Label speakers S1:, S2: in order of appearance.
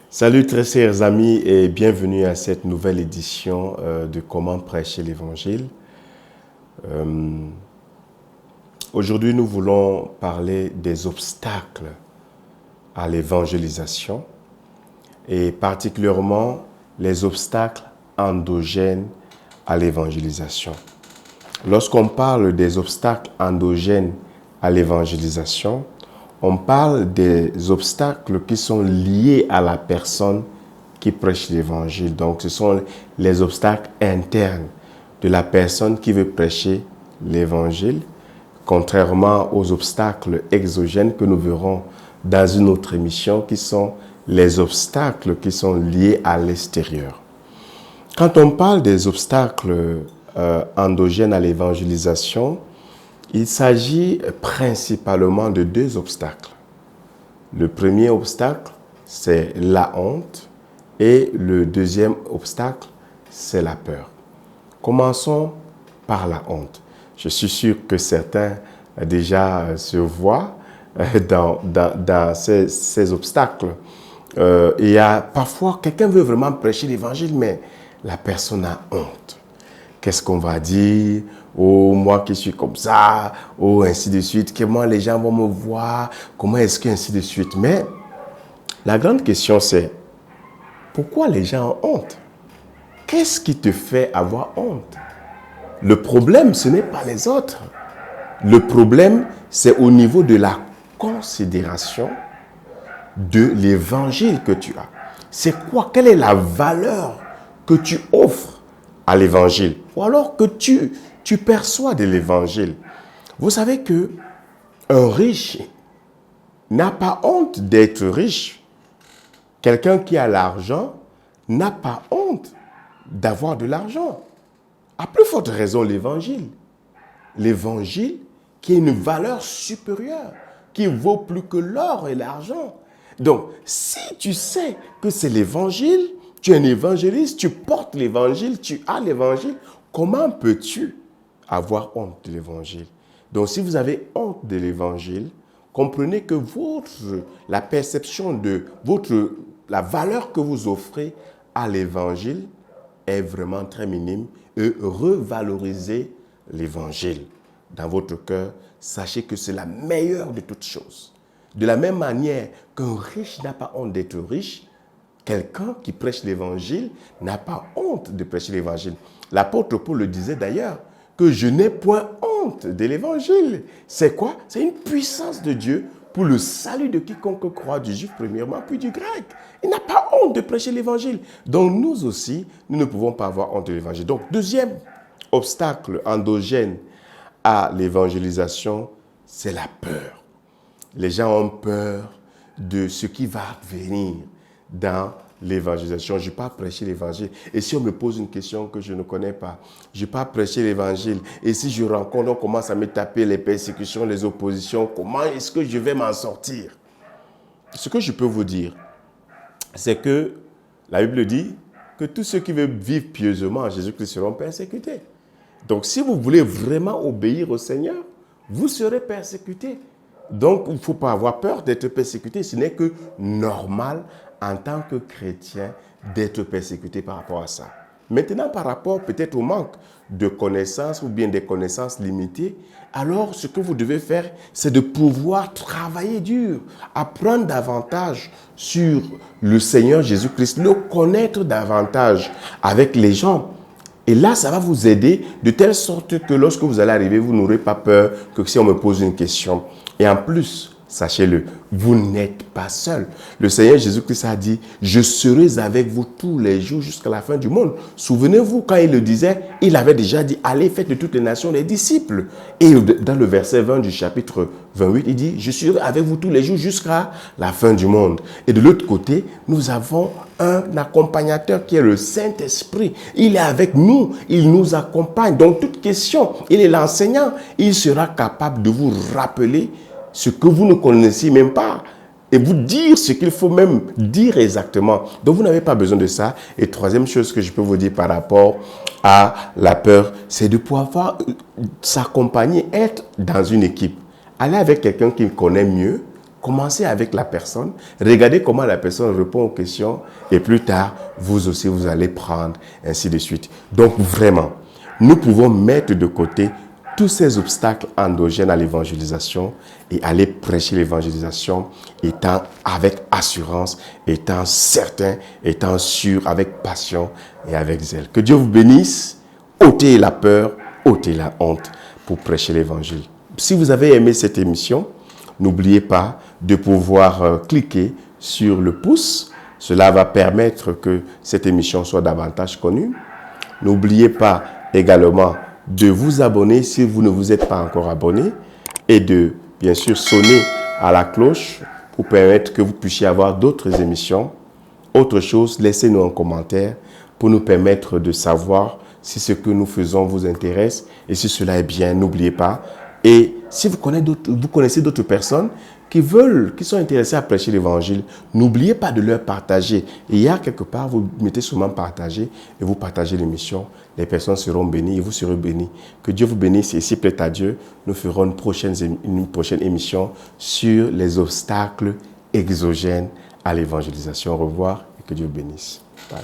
S1: Salut très chers amis et bienvenue à cette nouvelle édition de Comment prêcher l'Évangile. Aujourd'hui, nous voulons parler des obstacles à l'évangélisation et particulièrement les obstacles endogènes à l'évangélisation. Lorsqu'on parle des obstacles endogènes à l'évangélisation, on parle des obstacles qui sont liés à la personne qui prêche l'évangile. Donc, ce sont les obstacles internes de la personne qui veut prêcher l'évangile, contrairement aux obstacles exogènes que nous verrons dans une autre émission, qui sont les obstacles qui sont liés à l'extérieur. Quand on parle des obstacles endogènes à l'évangélisation, il s'agit principalement de deux obstacles. Le premier obstacle, c'est la honte et le deuxième obstacle, c'est la peur. Commençons par la honte. Je suis sûr que certains déjà se voient dans ces obstacles. Il y a parfois, quelqu'un veut vraiment prêcher l'évangile, mais la personne a honte. Qu'est-ce qu'on va dire? Oh, moi qui suis comme ça, oh, ainsi de suite. Comment les gens vont me voir? Comment est-ce que, ainsi de suite? Mais la grande question, c'est pourquoi les gens ont honte? Qu'est-ce qui te fait avoir honte? Le problème, ce n'est pas les autres. Le problème, c'est au niveau de la considération de l'évangile que tu as. C'est quoi? Quelle est la valeur que tu offres à l'évangile? Ou alors que tu perçois de l'évangile. Vous savez que un riche n'a pas honte d'être riche. Quelqu'un qui a l'argent n'a pas honte d'avoir de l'argent. À plus forte raison, l'évangile. L'évangile qui a une valeur supérieure, qui vaut plus que l'or et l'argent. Donc, si tu sais que c'est l'évangile, tu es un évangéliste, tu portes l'évangile, tu as l'évangile, comment peux-tu avoir honte de l'évangile? Donc, si vous avez honte de l'évangile, comprenez que la perception de la valeur que vous offrez à l'évangile est vraiment très minime et revalorisez l'évangile dans votre cœur. Sachez que c'est la meilleure de toutes choses. De la même manière qu'un riche n'a pas honte d'être riche, quelqu'un qui prêche l'évangile n'a pas honte de prêcher l'évangile. L'apôtre Paul le disait d'ailleurs, que je n'ai point honte de l'évangile. C'est quoi? C'est une puissance de Dieu pour le salut de quiconque croit, du juif premièrement, puis du grec. Il n'a pas honte de prêcher l'évangile. Donc nous aussi, nous ne pouvons pas avoir honte de l'évangile. Donc deuxième obstacle endogène à l'évangélisation, c'est la peur. Les gens ont peur de ce qui va venir dans l'évangélisation. Je ne vais pas prêcher l'évangile. Et si on me pose une question que je ne connais pas, je ne vais pas prêcher l'évangile. Et si je rencontre, on commence à me taper les persécutions, les oppositions, comment est-ce que je vais m'en sortir? Ce que je peux vous dire, c'est que la Bible dit que tous ceux qui veulent vivre pieusement en Jésus-Christ seront persécutés. Donc, si vous voulez vraiment obéir au Seigneur, vous serez persécutés. Donc, il ne faut pas avoir peur d'être persécuté. Ce n'est que normal en tant que chrétien d'être persécuté par rapport à ça. Maintenant, par rapport peut-être au manque de connaissances ou bien des connaissances limitées, alors ce que vous devez faire, c'est de pouvoir travailler dur, apprendre davantage sur le Seigneur Jésus-Christ, le connaître davantage avec les gens. Et là, ça va vous aider de telle sorte que lorsque vous allez arriver, vous n'aurez pas peur que si on me pose une question. Et en plus, sachez-le, vous n'êtes pas seul. Le Seigneur Jésus-Christ a dit, je serai avec vous tous les jours jusqu'à la fin du monde. Souvenez-vous, quand il le disait, il avait déjà dit, allez, faites de toutes les nations des disciples. Et dans le verset 20 du chapitre 28, il dit, je serai avec vous tous les jours jusqu'à la fin du monde. Et de l'autre côté, nous avons un accompagnateur qui est le Saint-Esprit. Il est avec nous, il nous accompagne. Donc, toute question, il est l'enseignant. Il sera capable de vous rappeler ce que vous ne connaissez même pas et vous dire ce qu'il faut même dire exactement. Donc, vous n'avez pas besoin de ça. Et troisième chose que je peux vous dire par rapport à la peur, c'est de pouvoir s'accompagner, être dans une équipe. Aller avec quelqu'un qui connaît mieux, Commencez avec la personne, regardez comment la personne répond aux questions et plus tard, vous aussi, vous allez prendre, ainsi de suite. Donc vraiment, nous pouvons mettre de côté tous ces obstacles endogènes à l'évangélisation et aller prêcher l'évangélisation étant avec assurance, étant certain, étant sûr, avec passion et avec zèle. Que Dieu vous bénisse, ôtez la peur, ôtez la honte pour prêcher l'évangile. Si vous avez aimé cette émission, n'oubliez pas de pouvoir cliquer sur le pouce. Cela va permettre que cette émission soit davantage connue. N'oubliez pas également de vous abonner si vous ne vous êtes pas encore abonné et de, bien sûr, sonner à la cloche pour permettre que vous puissiez avoir d'autres émissions. Autre chose, laissez-nous un commentaire pour nous permettre de savoir si ce que nous faisons vous intéresse et si cela est bien, n'oubliez pas. Et si vous connaissez d'autres personnes qui sont intéressées à prêcher l'évangile, n'oubliez pas de leur partager. Et il y a quelque part, vous mettez seulement partager et vous partagez l'émission. Les personnes seront bénies et vous serez bénis. Que Dieu vous bénisse et s'il plaît à Dieu, nous ferons une prochaine émission sur les obstacles exogènes à l'évangélisation. Au revoir et que Dieu vous bénisse. Bye.